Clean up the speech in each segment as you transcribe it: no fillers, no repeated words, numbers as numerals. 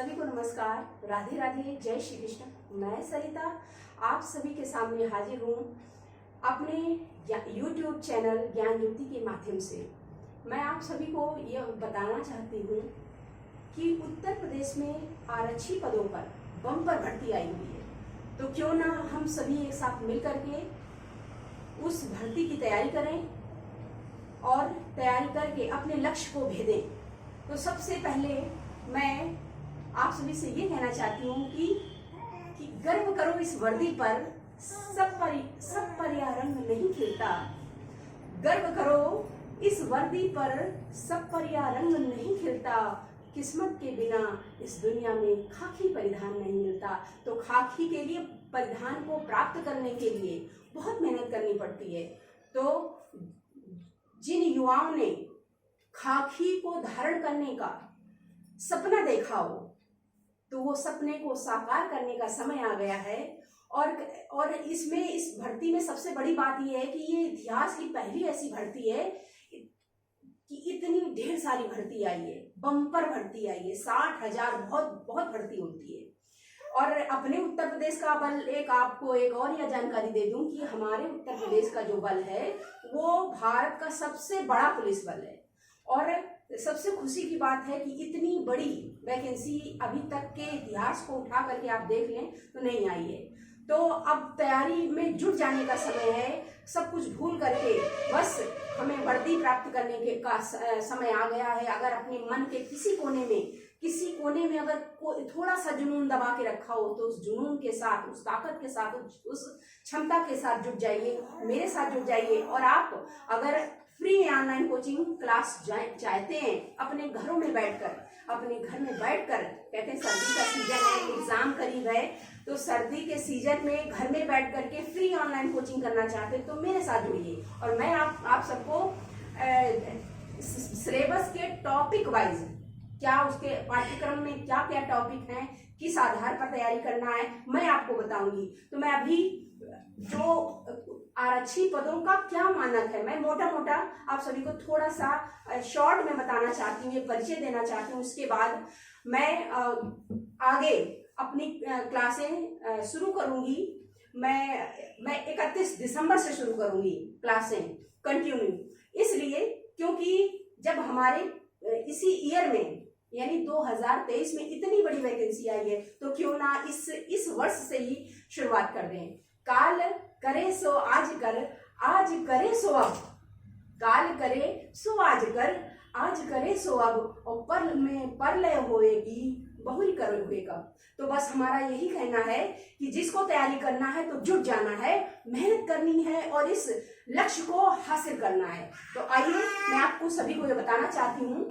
सभी को नमस्कार, राधे राधे, जय श्री कृष्ण। मैं सरिता आप सभी के सामने हाजिर हूँ अपने YouTube चैनल ज्ञान ज्योति के माध्यम से। मैं आप सभी को यह बताना चाहती हूँ कि उत्तर प्रदेश में आरक्षी पदों पर बम्पर भर्ती आई हुई है, तो क्यों ना हम सभी एक साथ मिल करके उस भर्ती की तैयारी करें और तैयारी करके अपने लक्ष्य को भेदें। तो सबसे पहले मैं आप सभी से ये कहना चाहती हूँ कि गर्व करो इस वर्दी पर, सब पर्यावरण नहीं खिलता। गर्व करो इस वर्दी पर, सब पर्यावरण नहीं खिलता। किस्मत के बिना इस दुनिया में खाकी परिधान नहीं मिलता। तो खाकी के लिए, परिधान को प्राप्त करने के लिए बहुत मेहनत करनी पड़ती है। तो जिन युवाओं ने खाकी को धारण करने का सपना देखा हो, तो वो सपने को साकार करने का समय आ गया है। और इसमें, इस भर्ती में सबसे बड़ी बात ये है कि ये इतिहास की पहली ऐसी भर्ती है कि इतनी ढेर सारी भर्ती आई है, बम्पर भर्ती आई है। 60,000 बहुत भर्ती होती है। और अपने उत्तर प्रदेश का बल, आपको एक और यह जानकारी दे दूं कि हमारे उत्तर प्रदेश का जो बल है वो भारत का सबसे बड़ा पुलिस बल है। और सबसे खुशी की बात है कि इतनी बड़ी वैकेंसी अभी तक के इतिहास को उठा करके आप देख लें तो नहीं आई है। तो अब तैयारी में जुट जाने का समय है। सब कुछ भूल करके बस हमें वर्दी प्राप्त करने के का समय आ गया है। अगर अपने मन के किसी कोने में अगर थोड़ा सा जुनून दबा के रखा हो, तो उस जुनून के साथ, उस ताकत के साथ, उस क्षमता के साथ जुट जाइए, मेरे साथ जुट जाइए। और आप अगर फ्री ऑनलाइन कोचिंग क्लास चाहते हैं, अपने घर में बैठकर, कहते हैं सर्दी का सीजन है, एग्जाम करीब है, तो सर्दी के सीजन में घर में बैठ करके फ्री ऑनलाइन कोचिंग करना चाहते हैं तो मेरे साथ जुड़िए। और मैं आप सबको सिलेबस के टॉपिक वाइज, क्या उसके पाठ्यक्रम में क्या क्या टॉपिक हैं, किस आधार पर तैयारी करना है, मैं आपको बताऊंगी। तो मैं अभी जो आरक्षी पदों का क्या मानक है, मैं मोटा आप सभी को थोड़ा सा शॉर्ट में बताना चाहती हूँ, ये परिचय देना चाहती हूँ। उसके बाद मैं आगे अपनी क्लासें शुरू करूंगी। मैं 31 दिसंबर से शुरू करूंगी क्लासें कंटिन्यू, इसलिए क्योंकि जब हमारे इसी ईयर में यानी 2023 में इतनी बड़ी वैकेंसी आई है, तो क्यों ना इस वर्ष से ही शुरुआत कर दें। काल करे सो आज कर, आज करे सो अब, काल करे सो आज कर, आज करे सो अब, और पर में परलय होएगी, बहुरी करो हुए कब। तो बस हमारा यही कहना है कि जिसको तैयारी करना है तो जुट जाना है, मेहनत करनी है और इस लक्ष्य को हासिल करना है। तो आइए मैं आपको सभी को ये बताना चाहती हूँ।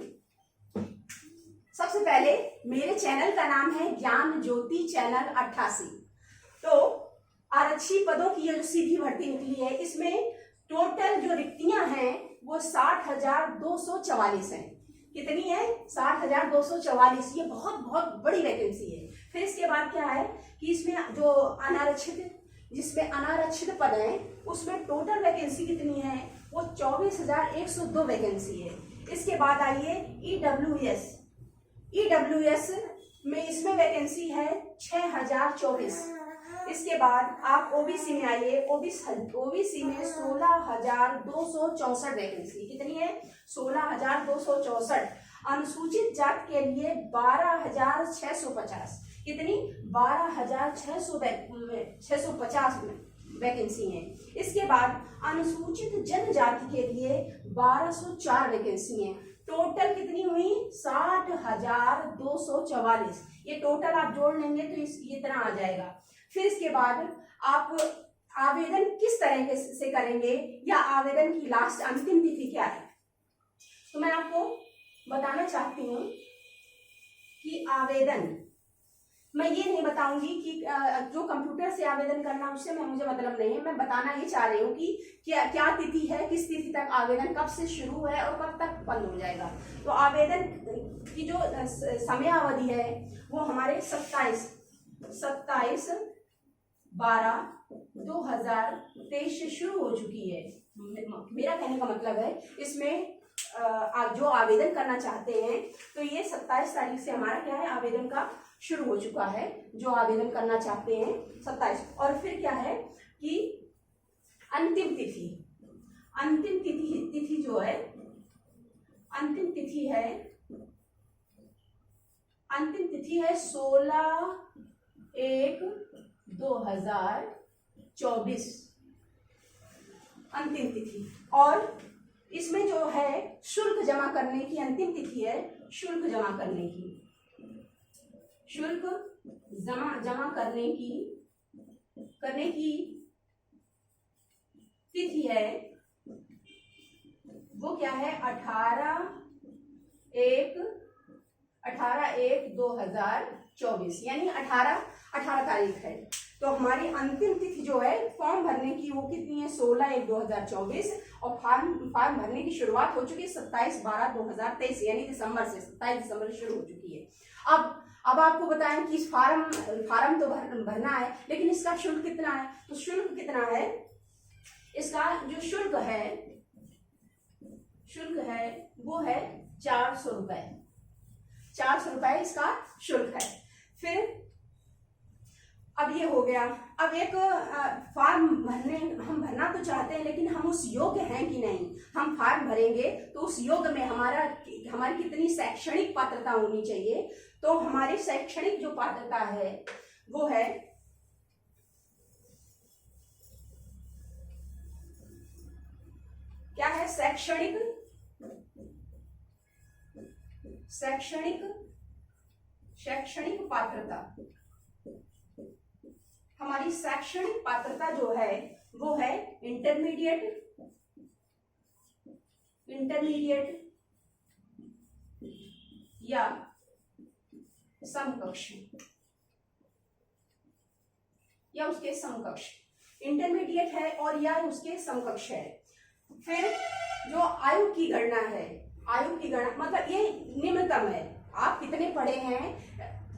सबसे पहले मेरे चैनल का नाम है ज्ञान ज्योति चैनल 88। तो आरक्षी पदों की ये जो सीधी भर्ती निकली है, इसमें टोटल जो रिक्तियां हैं वो 60,244 हैं। कितनी है? 60,244। ये बहुत बड़ी वैकेंसी है। फिर इसके बाद क्या है कि इसमें जो जिसमें अनारक्षित पद हैं, उसमें टोटल वैकेंसी कितनी है? वो 24,102 वैकेंसी है। इसके बाद आइए ईडब्ल्यूएस में, इसमें वैकेंसी है 6,024। इसके बाद आप ओबीसी में आइए। ओबीसी में 16,264 वैकेंसी। कितनी है? 16,264। अनुसूचित जाति के लिए 12,650। कितनी? 12,650 वैकेंसी है। इसके बाद अनुसूचित जनजाति के लिए 1,204 वैकेंसी है। टोटल कितनी हुई? 60,244। ये टोटल आप जोड़ लेंगे तो ये इतना आ जाएगा। फिर इसके बाद आप आवेदन किस तरह से करेंगे, या आवेदन की लास्ट अंतिम तिथि क्या है, तो मैं आपको बताना चाहती हूँ कि आवेदन, मैं ये नहीं बताऊंगी कि जो कंप्यूटर से आवेदन करना, उससे मुझे मतलब नहीं है। मैं बताना ये चाह रही हूँ कि क्या तिथि है, किस तिथि तक आवेदन, कब से शुरू है और कब तक बंद हो जाएगा। तो आवेदन की जो समयावधि है वो हमारे 27/12/2023 से शुरू हो चुकी है। मेरा कहने का मतलब है इसमें जो आवेदन करना चाहते हैं, तो ये 27 तारीख से हमारा क्या है, आवेदन का शुरू हो चुका है। जो आवेदन करना चाहते हैं 27, और फिर क्या है कि अंतिम तिथि जो है, अंतिम तिथि है 16/1/2024 अंतिम तिथि। और इसमें जो है शुल्क जमा करने की अंतिम तिथि है, शुल्क जमा करने की तिथि है, वो क्या है 18/1/2024 यानी 18 तारीख है। तो हमारी अंतिम तिथि जो है फॉर्म भरने की वो कितनी है, 16/1/2024, और फॉर्म भरने की शुरुआत हो चुकी है 27/12/2023 यानी दिसंबर से, 27 दिसंबर से शुरू हो चुकी है। अब आपको बताएं कि इस फार्म तो भरना है, लेकिन इसका शुल्क कितना है। तो शुल्क कितना है, इसका जो शुल्क है वो है 400 रुपए। 400 रुपए इसका शुल्क है। फिर अब ये हो गया। अब एक फॉर्म हम भरना तो चाहते हैं, लेकिन हम उस योग्य हैं कि नहीं। हम फॉर्म भरेंगे तो उस योग्य में हमारी कितनी शैक्षणिक पात्रता होनी चाहिए। तो हमारी शैक्षणिक जो पात्रता है वो है क्या है, शैक्षणिक पात्रता। हमारी शैक्षणिक पात्रता जो है वो है इंटरमीडिएट या समकक्ष या उसके समकक्ष। इंटरमीडिएट है और या उसके समकक्ष है। फिर जो आयु की गणना मतलब ये निम्नतम है, आप कितने पढ़े हैं।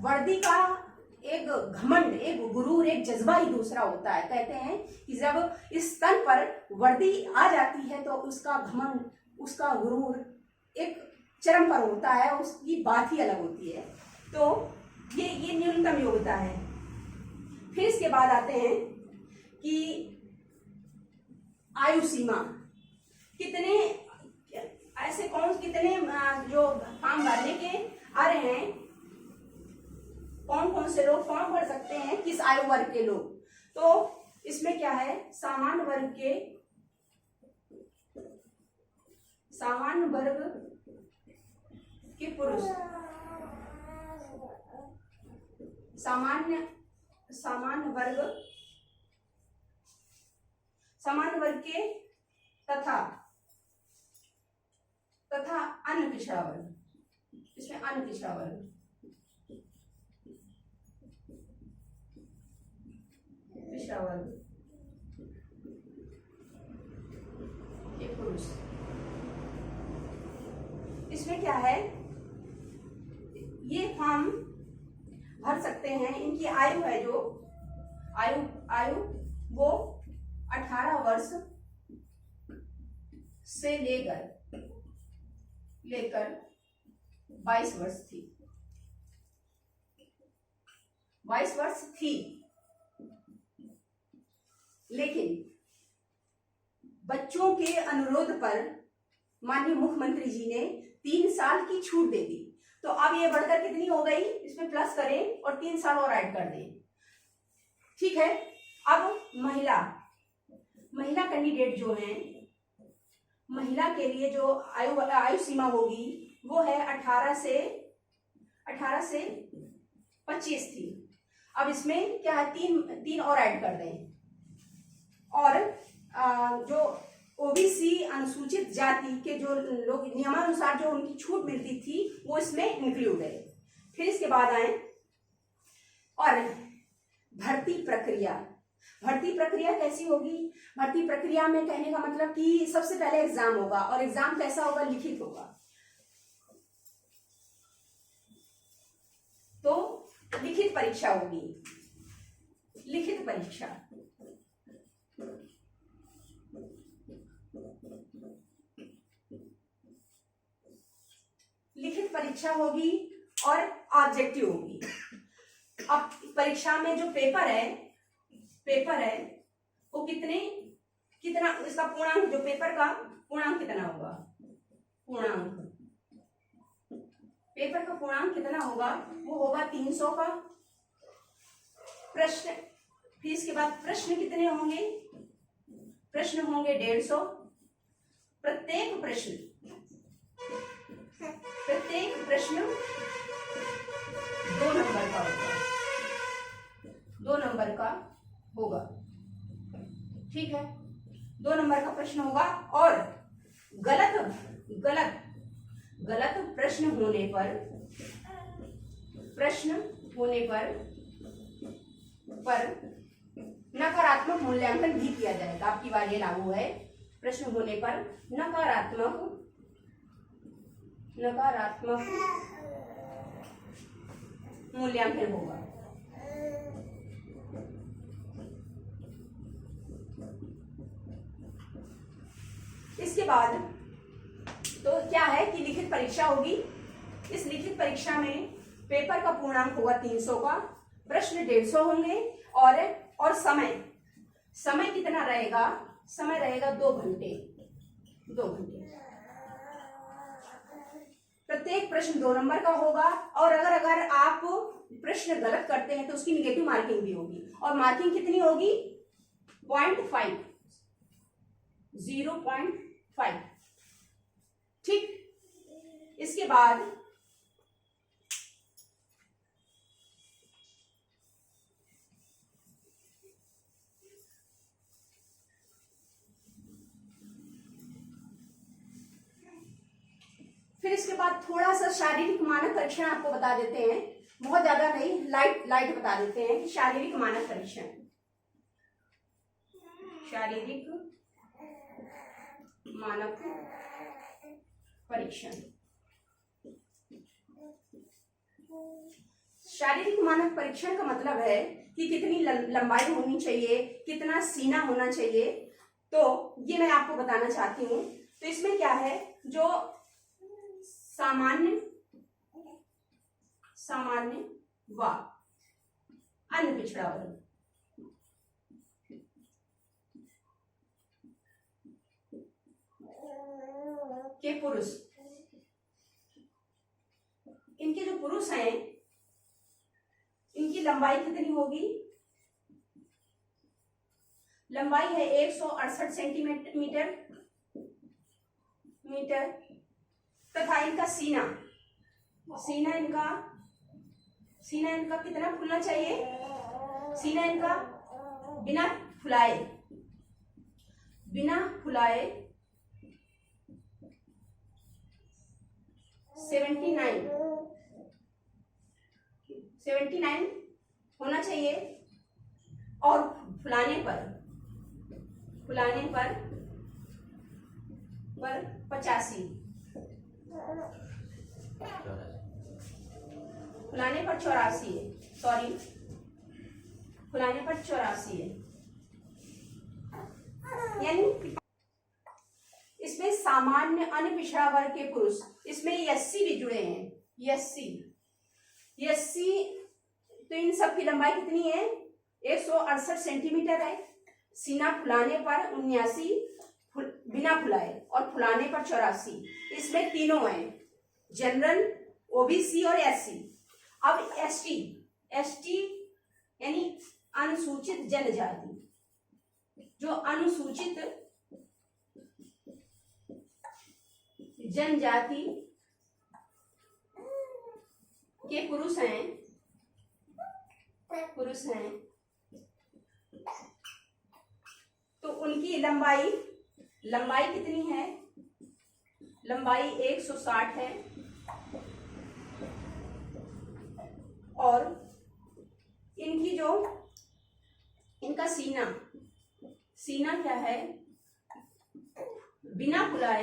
वर्दी का एक घमंड, एक गुरूर, एक जज्बा ही दूसरा होता है। कहते हैं कि जब इस तन पर वर्दी आ जाती है तो उसका घमंड, उसका गुरूर एक चरम पर होता है, उसकी बात ही अलग होती है। तो ये न्यूनतम योग्यता है। फिर इसके बाद आते हैं कि आयु सीमा, कितने जो फॉर्म भरने के आ रहे हैं, कौन से लोग फॉर्म भर सकते हैं, किस आयु वर्ग के लोग। तो इसमें क्या है, सामान्य वर्ग के पुरुष, सामान्य वर्ग के तथा अन्य पिछड़ा वर्ग। इसमें अन्य पिछड़ा वर्ग, के पुरुष। इसमें क्या है, ये फॉर्म भर सकते हैं। इनकी आयु है जो आयु वो 18 वर्ष से लेकर 22 वर्ष थी। 22 वर्ष थी, लेकिन बच्चों के अनुरोध पर माननीय मुख्यमंत्री जी ने 3 साल की छूट दे दी। तो अब ये बढ़कर कितनी हो गई, इसमें प्लस करें और 3 साल और ऐड कर दें। ठीक है। अब महिला कैंडिडेट जो हैं, महिला के लिए जो आयु सीमा होगी वो है 18 से 25 थी। अब इसमें क्या है, तीन और ऐड कर दें। और जो ओबीसी अनुसूचित जाति के जो लोग नियमानुसार जो उनकी छूट मिलती थी वो इसमें इंक्लूड है। फिर इसके बाद आए और भर्ती प्रक्रिया कैसी होगी। भर्ती प्रक्रिया में कहने का मतलब कि सबसे पहले एग्जाम होगा, और एग्जाम कैसा होगा, लिखित होगा। तो लिखित परीक्षा होगी, लिखित परीक्षा। लिखित परीक्षा होगी और ऑब्जेक्टिव होगी। अब परीक्षा में जो पेपर है वो कितना इसका पूर्णांक, जो पेपर का पूर्णांक कितना होगा, पेपर का पूर्णांक कितना होगा, वो होगा 300 का। प्रश्न, फिर इसके बाद प्रश्न कितने होंगे, प्रश्न होंगे 150। प्रत्येक प्रश्न 2 नंबर का होगा, 2 नंबर का होगा, ठीक है। 2 नंबर का प्रश्न होगा और गलत प्रश्न होने पर नकारात्मक मूल्यांकन भी किया जाएगा। आपकी बार ये लागू है। प्रश्न होने पर नकारात्मक मूल्यांकन होगा। इसके बाद तो क्या है कि लिखित परीक्षा होगी। इस लिखित परीक्षा में पेपर का पूर्णांक होगा 300 का, प्रश्न 150 होंगे और समय कितना रहेगा, समय रहेगा 2 घंटे। प्रत्येक प्रश्न 2 नंबर का होगा और अगर आप प्रश्न गलत करते हैं तो उसकी निगेटिव मार्किंग भी होगी। और मार्किंग कितनी होगी, 0.5, 0.5, ठीक। इसके बाद थोड़ा सा शारीरिक मानक परीक्षण आपको बता देते हैं, बहुत ज्यादा नहीं, लाइट बता देते हैं। शारीरिक मानक परीक्षण, शारीरिक मानक परीक्षण का मतलब है कि कितनी लंबाई होनी चाहिए, कितना सीना होना चाहिए। तो ये मैं आपको बताना चाहती हूँ। तो इसमें क्या है, जो सामान्य व अन्य पिछड़ा वर्ग के पुरुष, इनके जो पुरुष हैं इनकी लंबाई कितनी होगी, लंबाई है 168 सेंटीमीटर तथा इनका सीना इनका कितना खुलना चाहिए, सीना इनका बिना फुलाए 79 होना चाहिए और फुलाने पर 85, फुलाने पर 84 है, सॉरी, फुलाने पर 84 है। यानी इसमें सामान्य अन्य पिछड़ा वर्ग के पुरुष, इसमें एससी भी जुड़े हैं। एससी तो इन सब की लंबाई कितनी है, 168 सेंटीमीटर है। सीना फुलाने पर 79, बिना फुलाए और फुलाने पर 84। इसमें तीनों हैं, जनरल, ओबीसी और एससी। अब एसटी यानी अनुसूचित जनजाति, जो अनुसूचित जनजाति के पुरुष हैं, तो उनकी लंबाई कितनी है, लंबाई 160 है। और इनका सीना क्या है, बिना फुलाए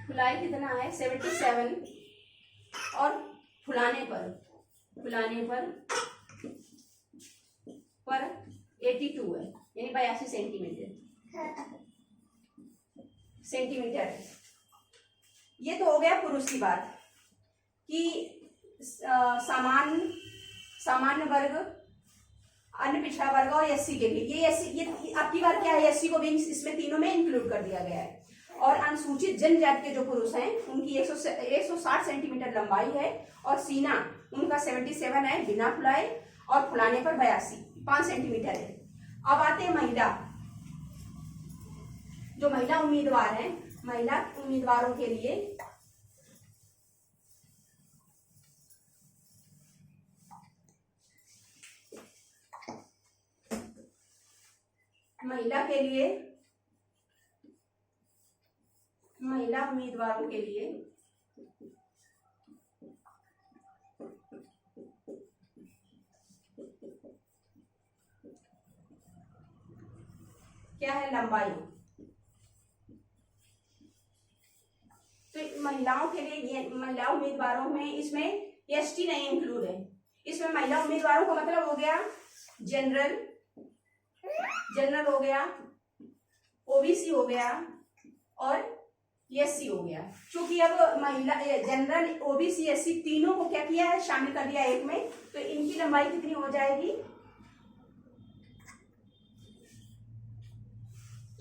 फुलाए कितना है, 77 और फुलाने पर 82 है, यानी 82 सेंटीमीटर। सेंटीमीटर। ये तो हो गया पुरुष की बात कि सामान्य वर्ग, अन्य पिछड़ा वर्ग और एससी के लिए। ये एससी, ये आपकी बार क्या है, एससी को भी इसमें तीनों में इंक्लूड कर दिया गया है। और अनुसूचित जनजाति के जो पुरुष हैं उनकी 160 सेंटीमीटर लंबाई है और सीना उनका 77 है बिना फुलाए और फुलाने पर 5 सेंटीमीटर है। अब आते हैं महिला, जो महिला उम्मीदवार हैं, महिला उम्मीदवारों के लिए महिला उम्मीदवारों के लिए क्या है, लंबाई। तो महिलाओं के लिए, ये महिला उम्मीदवारों में इसमें एसटी नहीं इंक्लूड है। इसमें महिला उम्मीदवारों का मतलब हो गया जनरल हो गया, ओबीसी हो गया और एससी हो गया। क्योंकि अब महिला जनरल, ओबीसी, एससी तीनों को क्या किया है, शामिल कर दिया एक में। तो इनकी लंबाई कितनी हो जाएगी,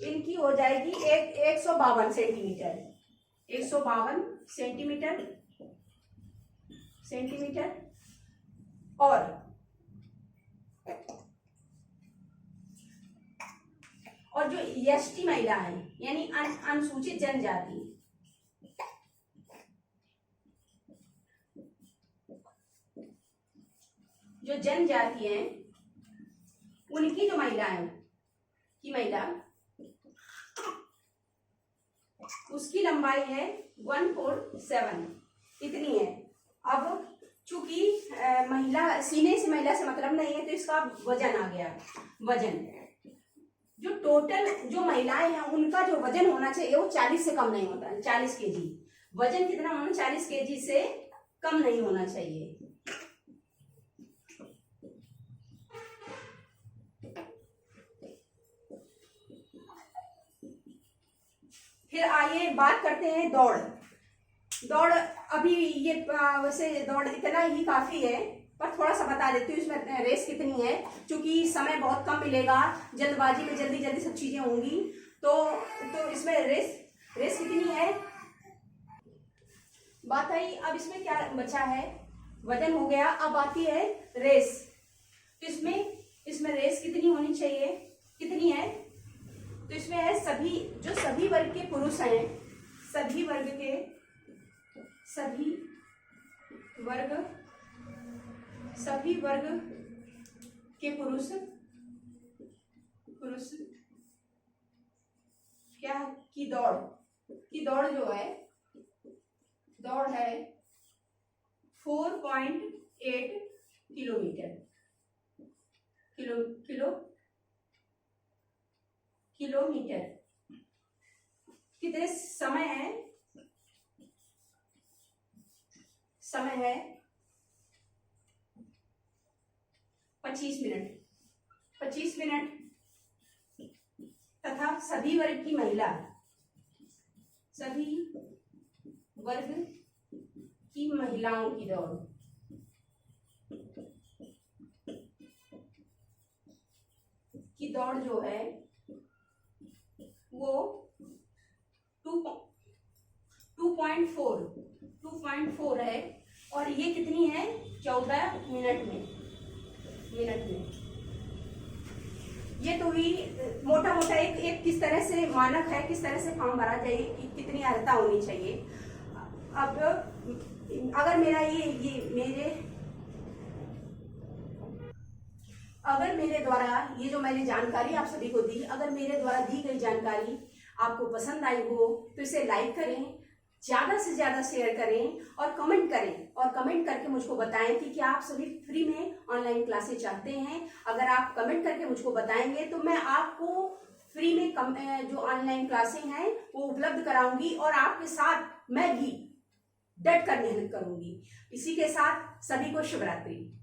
इनकी हो जाएगी 152 सेंटीमीटर, 152 सेंटीमीटर। और जो एसटी महिला है यानी अनुसूचित जनजाति, जो जनजाति है उनकी जो महिला है उसकी लंबाई है 147, इतनी है। अब चूंकि महिला, सीने से महिला से मतलब नहीं है तो इसका वजन आ गया। वजन, जो टोटल जो महिलाएं हैं उनका जो वजन होना चाहिए वो 40 से कम नहीं होता है, 40 केजी। वजन कितना होना, 40 केजी से कम नहीं होना चाहिए। फिर आइए बात करते हैं दौड़। अभी ये वैसे दौड़ इतना ही काफी है, पर थोड़ा सा बता देती हूँ इसमें रेस कितनी है, क्योंकि समय बहुत कम मिलेगा, जल्दबाजी में जल्दी सब चीजें होंगी। तो इसमें रेस कितनी है, बात आई। अब इसमें क्या बचा है, वजन हो गया, अब आती है रेस। तो इसमें रेस कितनी होनी चाहिए, कितनी है, तो इसमें है सभी वर्ग के पुरुष हैं, सभी वर्ग के पुरुष क्या की दौड़ जो है, दौड़ है 4.8 किलोमीटर। कितने समय है 25 मिनट तथा सभी वर्ग की महिलाओं की दौड़ जो है वो 2.4 है और ये कितनी है, 14 मिनट में। ये तो ही मोटा एक किस तरह से मानक है, किस तरह से फॉर्म भरा जाए, कितनी अर्हता होनी चाहिए। अब अगर मेरे द्वारा ये जो मैंने जानकारी आप सभी को दी, अगर मेरे द्वारा दी गई जानकारी आपको पसंद आई हो तो इसे लाइक करें, ज्यादा से ज्यादा शेयर करें और कमेंट करें, और कमेंट करके मुझको बताएं कि क्या आप सभी फ्री में ऑनलाइन क्लासेस चाहते हैं। अगर आप कमेंट करके मुझको बताएंगे तो मैं आपको फ्री में जो ऑनलाइन क्लासें हैं वो उपलब्ध कराऊंगी और आपके साथ मैं भी डट कर मेहनत करूंगी। इसी के साथ सभी को शुभ रात्रि।